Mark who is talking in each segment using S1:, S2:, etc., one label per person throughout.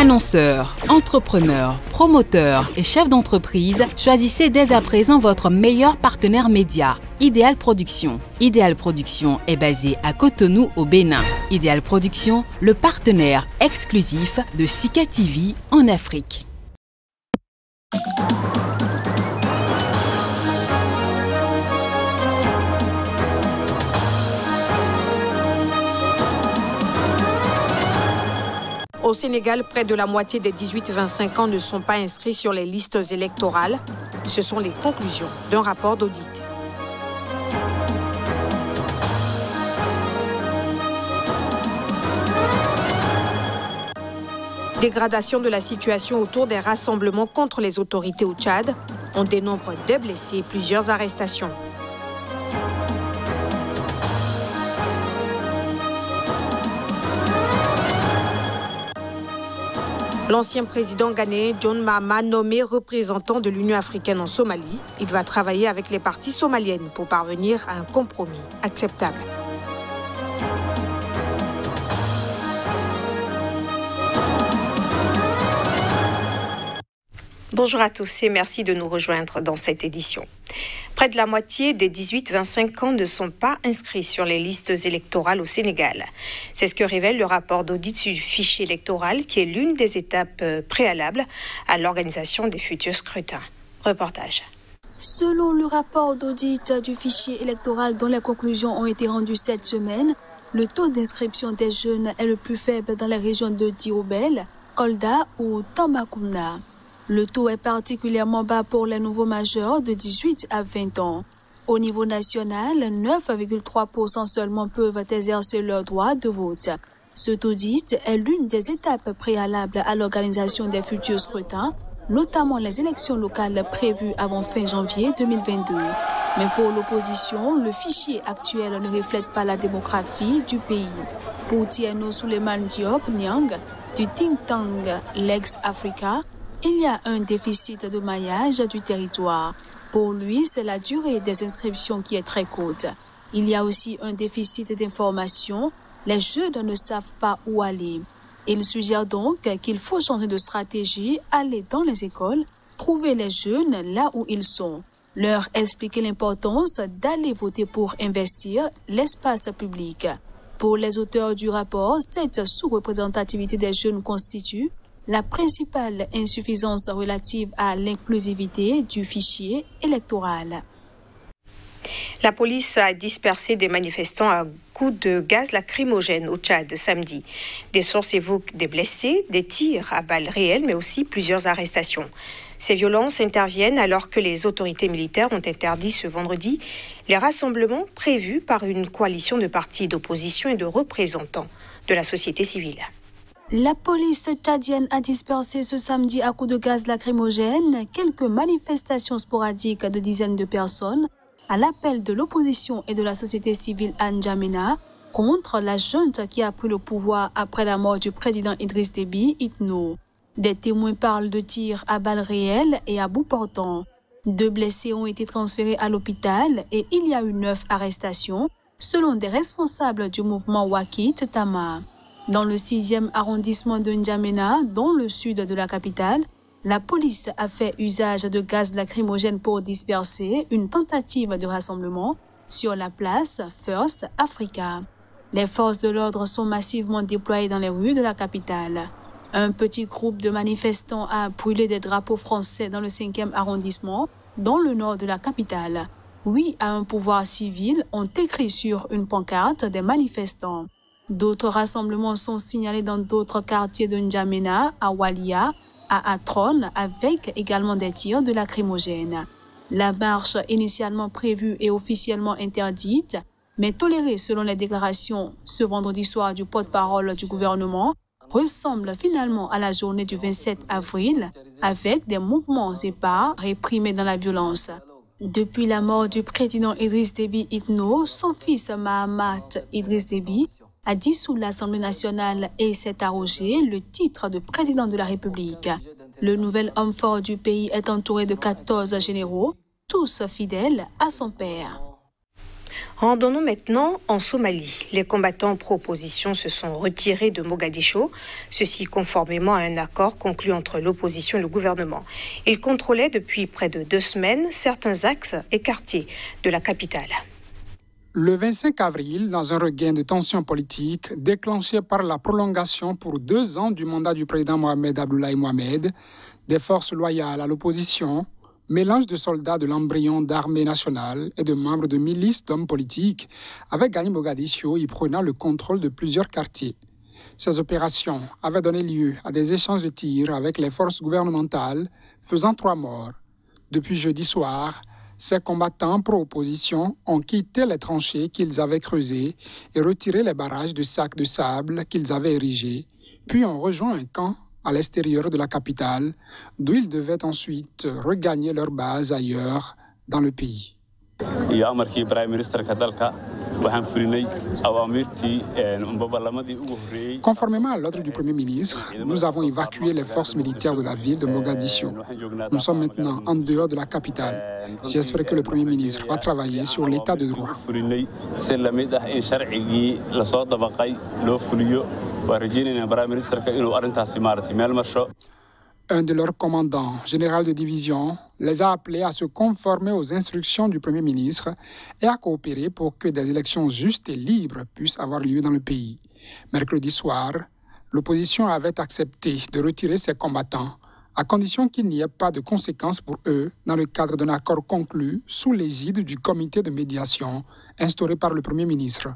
S1: Annonceurs, entrepreneurs, promoteurs et chefs d'entreprise, choisissez dès à présent votre meilleur partenaire média, Ideal Production. Ideal Production est basé à Cotonou au Bénin. Ideal Production, le partenaire exclusif de Sika TV en Afrique.
S2: Au Sénégal, près de la moitié des 18-25 ans ne sont pas inscrits sur les listes électorales. Ce sont les conclusions d'un rapport d'audit. Dégradation de la situation autour des rassemblements contre les autorités au Tchad. On dénombre des blessés et plusieurs arrestations. L'ancien président ghanéen John Mahama, nommé représentant de l'Union africaine en Somalie, il va travailler avec les parties somaliennes pour parvenir à un compromis acceptable. Bonjour à tous et merci de nous rejoindre dans cette édition. Près de la moitié des 18-25 ans ne sont pas inscrits sur les listes électorales au Sénégal. C'est ce que révèle le rapport d'audit du fichier électoral qui est l'une des étapes préalables à l'organisation des futurs scrutins. Reportage.
S3: Selon le rapport d'audit du fichier électoral dont les conclusions ont été rendues cette semaine, le taux d'inscription des jeunes est le plus faible dans les régions de Diourbel, Kolda ou Tambacounda. Le taux est particulièrement bas pour les nouveaux majeurs de 18 à 20 ans. Au niveau national, 9,3% seulement peuvent exercer leur droit de vote. Cet audit est l'une des étapes préalables à l'organisation des futurs scrutins, notamment les élections locales prévues avant fin janvier 2022. Mais pour l'opposition, le fichier actuel ne reflète pas la démographie du pays. Pour Tierno Souleymane Diop Niang, du think tank Lex Africa, il y a un déficit de maillage du territoire. Pour lui, c'est la durée des inscriptions qui est très courte. Il y a aussi un déficit d'information. Les jeunes ne savent pas où aller. Il suggère donc qu'il faut changer de stratégie, aller dans les écoles, trouver les jeunes là où ils sont, leur expliquer l'importance d'aller voter pour investir l'espace public. Pour les auteurs du rapport, cette sous-représentativité des jeunes constitue la principale insuffisance relative à l'inclusivité du fichier électoral.
S2: La police a dispersé des manifestants à coups de gaz lacrymogène au Tchad samedi. Des sources évoquent des blessés, des tirs à balles réelles, mais aussi plusieurs arrestations. Ces violences interviennent alors que les autorités militaires ont interdit ce vendredi les rassemblements prévus par une coalition de partis d'opposition et de représentants de la société civile.
S3: La police tchadienne a dispersé ce samedi à coups de gaz lacrymogène quelques manifestations sporadiques de dizaines de personnes à l'appel de l'opposition et de la société civile à N'Djamena contre la junte qui a pris le pouvoir après la mort du président Idriss Déby Itno. Des témoins parlent de tirs à balles réelles et à bout portant. 2 blessés ont été transférés à l'hôpital et il y a eu 9 arrestations selon des responsables du mouvement Wakit Tama. Dans le 6e arrondissement de N'Djamena, dans le sud de la capitale, la police a fait usage de gaz lacrymogène pour disperser une tentative de rassemblement sur la place First Africa. Les forces de l'ordre sont massivement déployées dans les rues de la capitale. Un petit groupe de manifestants a brûlé des drapeaux français dans le 5e arrondissement, dans le nord de la capitale. Oui à un pouvoir civil ont écrit sur une pancarte des manifestants. D'autres rassemblements sont signalés dans d'autres quartiers de N'Djamena, à Walia, à Atron, avec également des tirs de lacrymogène. La marche initialement prévue et officiellement interdite, mais tolérée selon les déclarations ce vendredi soir du porte-parole du gouvernement, ressemble finalement à la journée du 27 avril, avec des mouvements épars réprimés dans la violence. Depuis la mort du président Idriss Déby Itno, son fils Mahamat Idriss Déby a dissous l'Assemblée nationale et s'est arrogé le titre de président de la République. Le nouvel homme fort du pays est entouré de 14 généraux, tous fidèles à son père.
S2: Rendons-nous maintenant en Somalie. Les combattants pro-opposition se sont retirés de Mogadiscio, ceci conformément à un accord conclu entre l'opposition et le gouvernement. Ils contrôlaient depuis près de 2 semaines certains axes et quartiers de la capitale.
S4: Le 25 avril, dans un regain de tension politique déclenché par la prolongation pour 2 ans du mandat du président Mohamed Abdullahi Mohamed, des forces loyales à l'opposition, mélange de soldats de l'embryon d'armée nationale et de membres de milices d'hommes politiques avaient gagné Mogadiscio y prenant le contrôle de plusieurs quartiers. Ces opérations avaient donné lieu à des échanges de tirs avec les forces gouvernementales, faisant 3 morts. Depuis jeudi soir, ces combattants pro-opposition ont quitté les tranchées qu'ils avaient creusées et retiré les barrages de sacs de sable qu'ils avaient érigés, puis ont rejoint un camp à l'extérieur de la capitale, d'où ils devaient ensuite regagner leur base ailleurs dans le pays. Conformément à l'ordre du Premier ministre, nous avons évacué les forces militaires de la ville de Mogadiscio. Nous sommes maintenant en dehors de la capitale. J'espère que le Premier ministre va travailler sur l'état de droit. Un de leurs commandants, général de division, les a appelés à se conformer aux instructions du Premier ministre et à coopérer pour que des élections justes et libres puissent avoir lieu dans le pays. Mercredi soir, l'opposition avait accepté de retirer ses combattants à condition qu'il n'y ait pas de conséquences pour eux dans le cadre d'un accord conclu sous l'égide du comité de médiation instauré par le Premier ministre.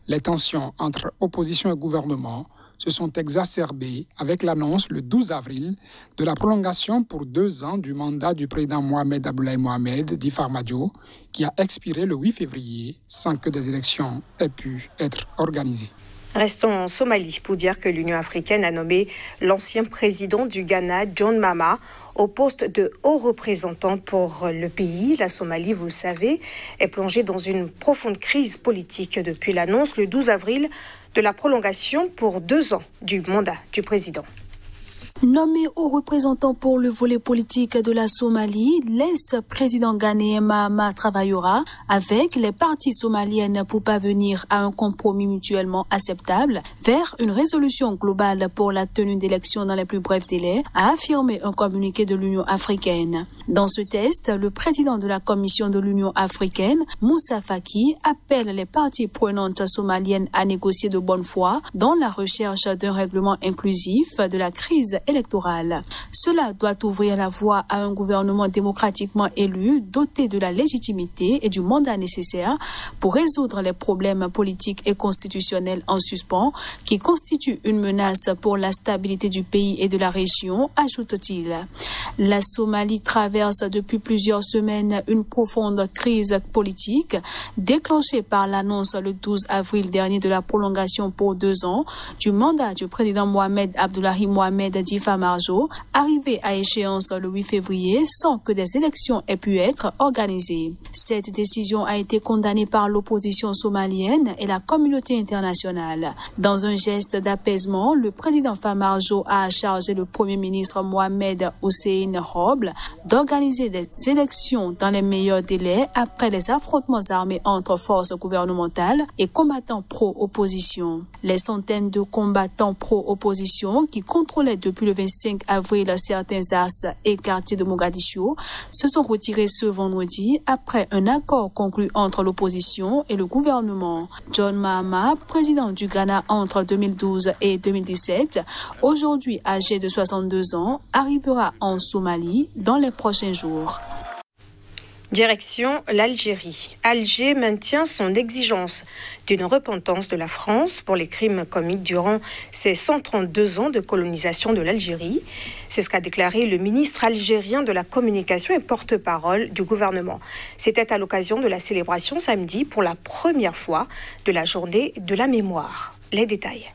S4: Les tensions entre opposition et gouvernement se sont exacerbées avec l'annonce le 12 avril de la prolongation pour 2 ans du mandat du président Mohamed Abdullahi Mohamed, dit Farmajo, qui a expiré le 8 février sans que des élections aient pu être organisées.
S2: Restons en Somalie pour dire que l'Union africaine a nommé l'ancien président du Ghana, John Mahama, au poste de haut représentant pour le pays. La Somalie, vous le savez, est plongée dans une profonde crise politique depuis l'annonce le 12 avril de la prolongation pour 2 ans du mandat du président.
S3: Nommé haut représentant pour le volet politique de la Somalie, l'ex-président ghanéen Mahama travaillera avec les parties somaliennes pour parvenir à un compromis mutuellement acceptable vers une résolution globale pour la tenue d'élections dans les plus brefs délais, a affirmé un communiqué de l'Union africaine. Dans ce texte, le président de la Commission de l'Union africaine, Moussa Faki, appelle les parties prenantes somaliennes à négocier de bonne foi dans la recherche d'un règlement inclusif de la crise électorale. Cela doit ouvrir la voie à un gouvernement démocratiquement élu, doté de la légitimité et du mandat nécessaire pour résoudre les problèmes politiques et constitutionnels en suspens qui constituent une menace pour la stabilité du pays et de la région, ajoute-t-il. La Somalie traverse depuis plusieurs semaines une profonde crise politique déclenchée par l'annonce le 12 avril dernier de la prolongation pour 2 ans du mandat du président Mohamed Abdullahi Mohamed dit Farmajo, arrivé à échéance le 8 février sans que des élections aient pu être organisées. Cette décision a été condamnée par l'opposition somalienne et la communauté internationale. Dans un geste d'apaisement, le président Farmajo a chargé le premier ministre Mohamed Hussein Roble d'organiser des élections dans les meilleurs délais après les affrontements armés entre forces gouvernementales et combattants pro-opposition. Les centaines de combattants pro-opposition qui contrôlaient depuis le 25 avril certains axes et quartiers de Mogadiscio se sont retirés ce vendredi après un accord conclu entre l'opposition et le gouvernement. John Mahama, président du Ghana entre 2012 et 2017, aujourd'hui âgé de 62 ans, arrivera en Somalie dans les prochains jours.
S2: Direction l'Algérie. Alger maintient son exigence d'une repentance de la France pour les crimes commis durant ses 132 ans de colonisation de l'Algérie. C'est ce qu'a déclaré le ministre algérien de la communication et porte-parole du gouvernement. C'était à l'occasion de la célébration samedi pour la première fois de la journée de la mémoire. Les détails.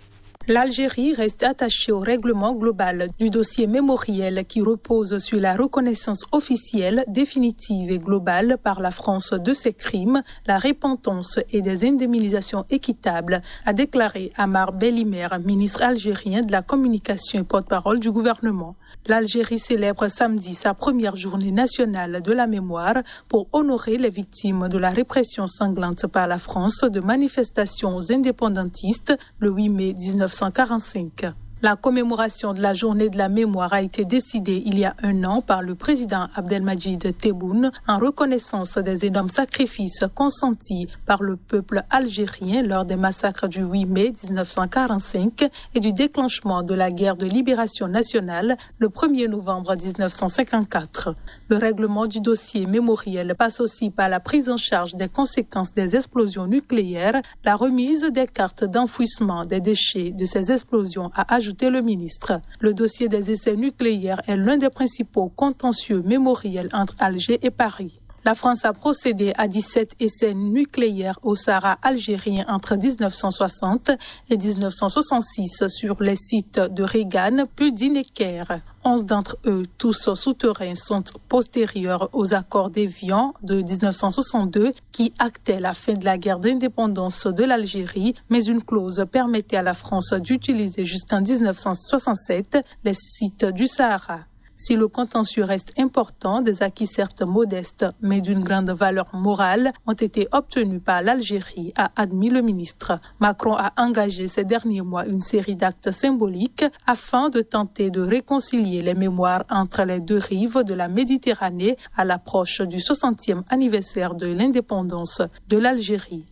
S5: L'Algérie reste attachée au règlement global du dossier mémoriel qui repose sur la reconnaissance officielle, définitive et globale par la France de ses crimes, la repentance et des indemnisations équitables, a déclaré Amar Bellimer, ministre algérien de la communication et porte-parole du gouvernement. L'Algérie célèbre samedi sa première journée nationale de la mémoire pour honorer les victimes de la répression sanglante par la France de manifestations indépendantistes le 8 mai 1945. La commémoration de la journée de la mémoire a été décidée il y a un an par le président Abdelmadjid Tebboune en reconnaissance des énormes sacrifices consentis par le peuple algérien lors des massacres du 8 mai 1945 et du déclenchement de la guerre de libération nationale le 1er novembre 1954. Le règlement du dossier mémoriel passe aussi par la prise en charge des conséquences des explosions nucléaires, la remise des cartes d'enfouissement des déchets de ces explosions, a ajouté le ministre. Le dossier des essais nucléaires est l'un des principaux contentieux mémoriels entre Alger et Paris. La France a procédé à 17 essais nucléaires au Sahara algérien entre 1960 et 1966 sur les sites de Regan puis d'Ineker. 11 d'entre eux, tous souterrains, sont postérieurs aux accords d'Évian de 1962 qui actaient la fin de la guerre d'indépendance de l'Algérie, mais une clause permettait à la France d'utiliser jusqu'en 1967 les sites du Sahara. Si le contentieux reste important, des acquis certes modestes, mais d'une grande valeur morale, ont été obtenus par l'Algérie, a admis le ministre. Macron a engagé ces derniers mois une série d'actes symboliques afin de tenter de réconcilier les mémoires entre les deux rives de la Méditerranée à l'approche du 60e anniversaire de l'indépendance de l'Algérie.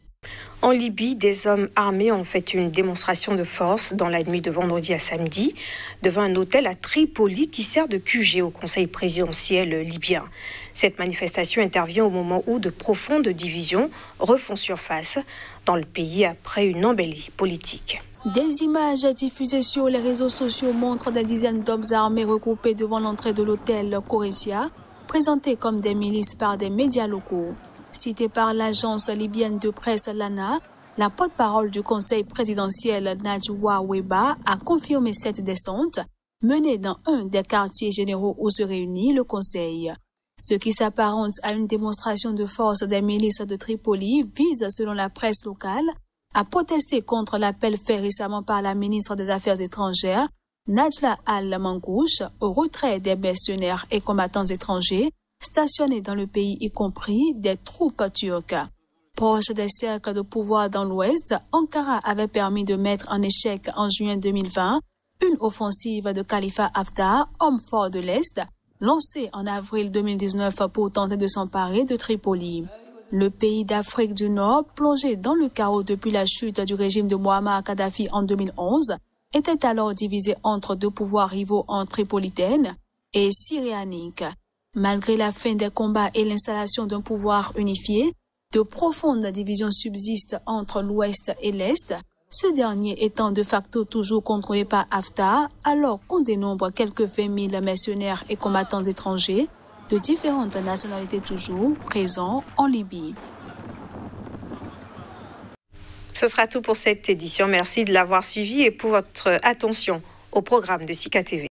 S2: En Libye, des hommes armés ont fait une démonstration de force dans la nuit de vendredi à samedi devant un hôtel à Tripoli qui sert de QG au conseil présidentiel libyen. Cette manifestation intervient au moment où de profondes divisions refont surface dans le pays après une embellie politique.
S3: Des images diffusées sur les réseaux sociaux montrent des dizaines d'hommes armés regroupés devant l'entrée de l'hôtel Coressia, présentés comme des milices par des médias locaux. Citée par l'agence libyenne de presse Lana, la porte-parole du conseil présidentiel Najwa Weba a confirmé cette descente menée dans un des quartiers généraux où se réunit le conseil. Ce qui s'apparente à une démonstration de force des milices de Tripoli vise, selon la presse locale, à protester contre l'appel fait récemment par la ministre des Affaires étrangères, Najla Al-Mangouche, au retrait des mercenaires et combattants étrangers stationnés dans le pays, y compris des troupes turques. Proche des cercles de pouvoir dans l'Ouest, Ankara avait permis de mettre en échec en juin 2020 une offensive de Khalifa Haftar, homme fort de l'Est, lancée en avril 2019 pour tenter de s'emparer de Tripoli. Le pays d'Afrique du Nord, plongé dans le chaos depuis la chute du régime de Muammar Kadhafi en 2011, était alors divisé entre deux pouvoirs rivaux en tripolitaine et syrianique. Malgré la fin des combats et l'installation d'un pouvoir unifié, de profondes divisions subsistent entre l'Ouest et l'Est, ce dernier étant de facto toujours contrôlé par Haftar, alors qu'on dénombre quelques 20 000 mercenaires et combattants étrangers de différentes nationalités toujours présents en Libye.
S2: Ce sera tout pour cette édition. Merci de l'avoir suivi et pour votre attention au programme de Sika TV.